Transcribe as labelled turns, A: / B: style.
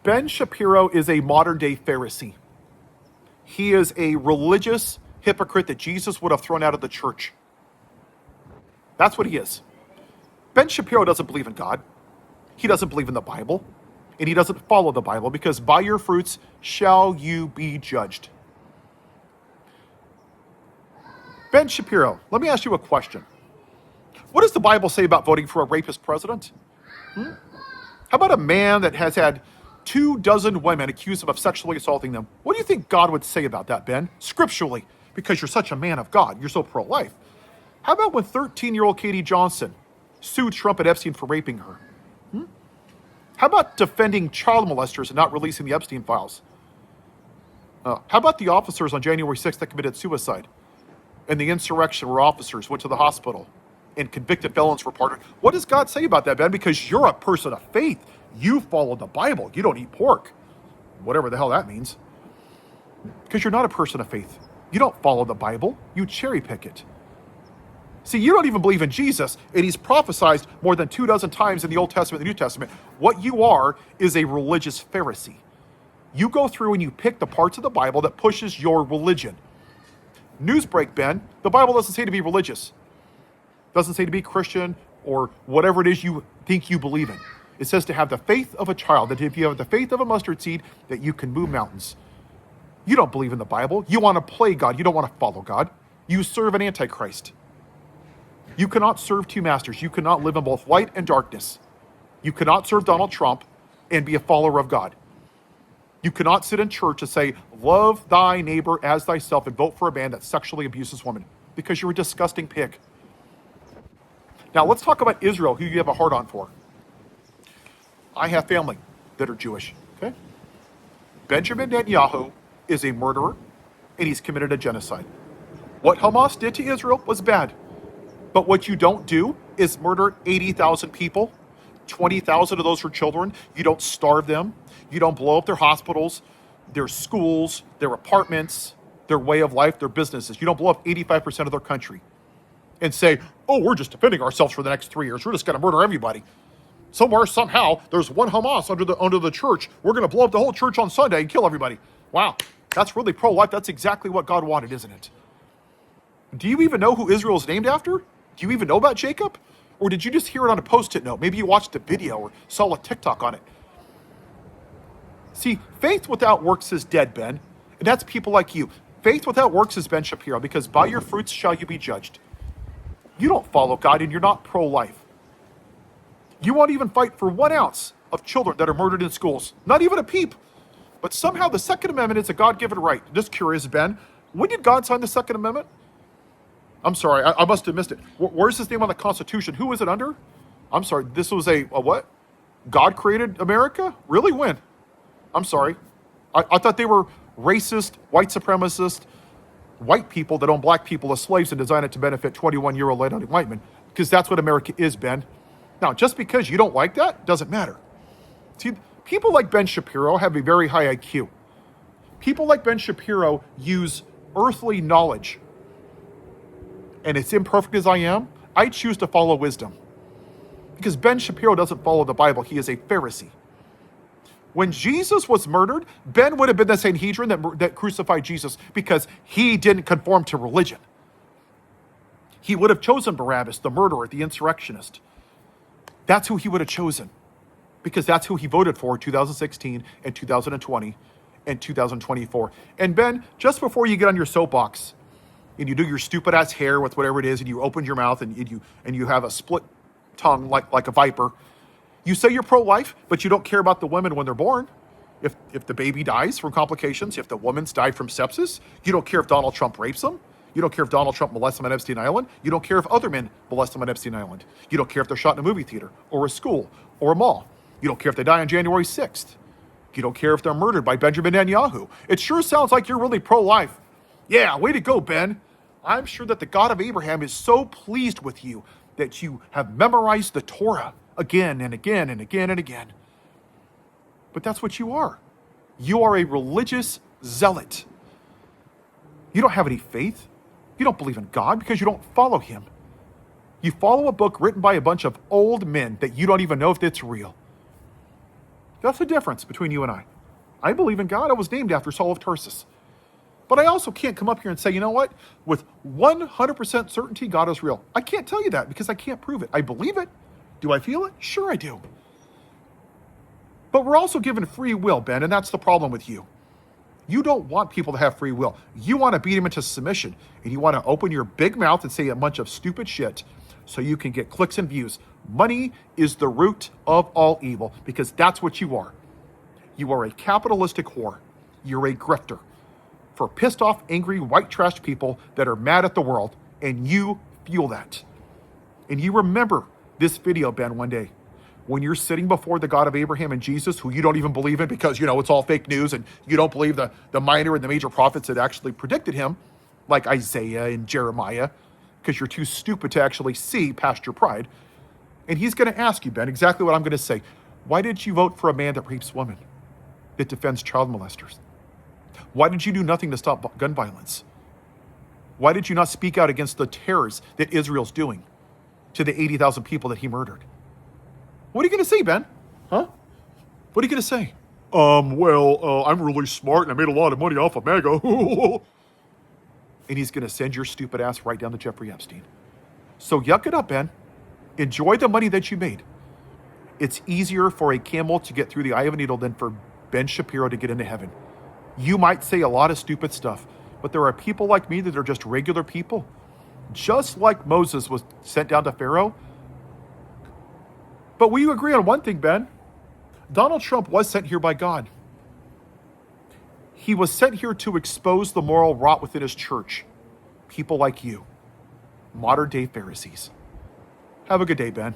A: Ben Shapiro is a modern-day Pharisee. He is a religious hypocrite that Jesus would have thrown out of the church. That's what he is. Ben Shapiro doesn't believe in God. He doesn't believe in the Bible. And he doesn't follow the Bible, because by your fruits shall you be judged. Ben Shapiro, let me ask you a question. What does the Bible say about voting for a rapist president? How about a man that has had 24 women accuse him of sexually assaulting them? What do you think God would say about that, Ben? Scripturally, because you're such a man of God. You're so pro-life. How about when 13-year-old Katie Johnson sued Trump and Epstein for raping her? How about defending child molesters and not releasing the Epstein files? How about the officers on January 6th that committed suicide? And the insurrection where officers went to the hospital and convicted felons were pardoned? What does God say about that, Ben? Because you're a person of faith. You follow the Bible. You don't eat pork. Whatever the hell that means. Because you're not a person of faith. You don't follow the Bible. You cherry pick it. See, you don't even believe in Jesus, and he's prophesied more than 24 times in the Old Testament and the New Testament. What you are is a religious Pharisee. You go through and you pick the parts of the Bible that pushes your religion. Newsbreak, Ben, the Bible doesn't say to be religious. It doesn't say to be Christian or whatever it is you think you believe in. It says to have the faith of a child, that if you have the faith of a mustard seed, that you can move mountains. You don't believe in the Bible. You want to play God. You don't want to follow God. You serve an antichrist. You cannot serve two masters. You cannot live in both light and darkness. You cannot serve Donald Trump and be a follower of God. You cannot sit in church and say, love thy neighbor as thyself, and vote for a man that sexually abuses women, because you're a disgusting pig. Now let's talk about Israel, who you have a heart on for. I have family that are Jewish, okay? Benjamin Netanyahu is a murderer, and he's committed a genocide. What Hamas did to Israel was bad. But what you don't do is murder 80,000 people. 20,000 of those are children. You don't starve them. You don't blow up their hospitals, their schools, their apartments, their way of life, their businesses. You don't blow up 85% of their country and say, oh, we're just defending ourselves for the next 3 years. We're just going to murder everybody. Somewhere, somehow, there's one Hamas under the church. We're going to blow up the whole church on Sunday and kill everybody. Wow, that's really pro-life. That's exactly what God wanted, isn't it? Do you even know who Israel is named after? Do you even know about Jacob? Or did you just hear it on a Post-it note? Maybe you watched a video or saw a TikTok on it. See, faith without works is dead, Ben. And that's people like you. Faith without works is Ben Shapiro, because by your fruits shall you be judged. You don't follow God, and you're not pro-life. You won't even fight for 1 ounce of children that are murdered in schools. Not even a peep. But somehow the Second Amendment is a God-given right. Just curious, Ben, when did God sign the Second Amendment? I'm sorry, I must have missed it. Where's his name on the Constitution? Who is it under? I'm sorry, this was a what? God created America? Really? When? I'm sorry. I thought they were racist, white supremacist, white people that own black people as slaves and designed it to benefit 21-year-old white men. Because that's what America is, Ben. Now, just because you don't like that, doesn't matter. See, people like Ben Shapiro have a very high IQ. People like Ben Shapiro use earthly knowledge. And as imperfect as I am, I choose to follow wisdom. Because Ben Shapiro doesn't follow the Bible. He is a Pharisee. When Jesus was murdered, Ben would have been the Sanhedrin that crucified Jesus, because he didn't conform to religion. He would have chosen Barabbas, the murderer, the insurrectionist. That's who he would have chosen, because that's who he voted for in 2016 and 2020 and 2024. And Ben, just before you get on your soapbox and you do your stupid ass hair with whatever it is, and you open your mouth and you have a split tongue like a viper, you say you're pro-life, but you don't care about the women when they're born. If the baby dies from complications, if the woman's died from sepsis, you don't care if Donald Trump rapes them. You don't care if Donald Trump molests them on Epstein Island. You don't care if other men molest them on Epstein Island. You don't care if they're shot in a movie theater or a school or a mall. You don't care if they die on January 6th. You don't care if they're murdered by Benjamin Netanyahu. It sure sounds like you're really pro-life. Yeah, way to go, Ben. I'm sure that the God of Abraham is so pleased with you that you have memorized the Torah again and again and again and again. But that's what you are. You are a religious zealot. You don't have any faith. You don't believe in God because you don't follow him. You follow a book written by a bunch of old men that you don't even know if it's real. That's the difference between you and I. I believe in God. I was named after Saul of Tarsus. But I also can't come up here and say, you know what? With 100% certainty, God is real. I can't tell you that because I can't prove it. I believe it. Do I feel it? Sure I do. But we're also given free will, Ben, and that's the problem with you. You don't want people to have free will. You want to beat them into submission, and you want to open your big mouth and say a bunch of stupid shit so you can get clicks and views. Money is the root of all evil because that's what you are. You are a capitalistic whore. You're a grifter for pissed off, angry, white trash people that are mad at the world, and you fuel that. And you remember this video, Ben, one day, when you're sitting before the God of Abraham and Jesus, who you don't even believe in because, it's all fake news, and you don't believe the minor and the major prophets that actually predicted him, like Isaiah and Jeremiah, because you're too stupid to actually see past your pride. And he's going to ask you, Ben, exactly what I'm going to say. Why did you vote for a man that rapes women, that defends child molesters? Why did you do nothing to stop gun violence? Why did you not speak out against the terrors that Israel's doing to the 80,000 people that he murdered? What are you going to say, Ben? Huh? What are you going to say? I'm really smart and I made a lot of money off of MAGA. And he's going to send your stupid ass right down to Jeffrey Epstein. So yuck it up, Ben. Enjoy the money that you made. It's easier for a camel to get through the eye of a needle than for Ben Shapiro to get into heaven. You might say a lot of stupid stuff, but there are people like me that are just regular people. Just like Moses was sent down to Pharaoh. But will you agree on one thing, Ben? Donald Trump was sent here by God. He was sent here to expose the moral rot within his church. People like you. Modern day Pharisees. Have a good day, Ben.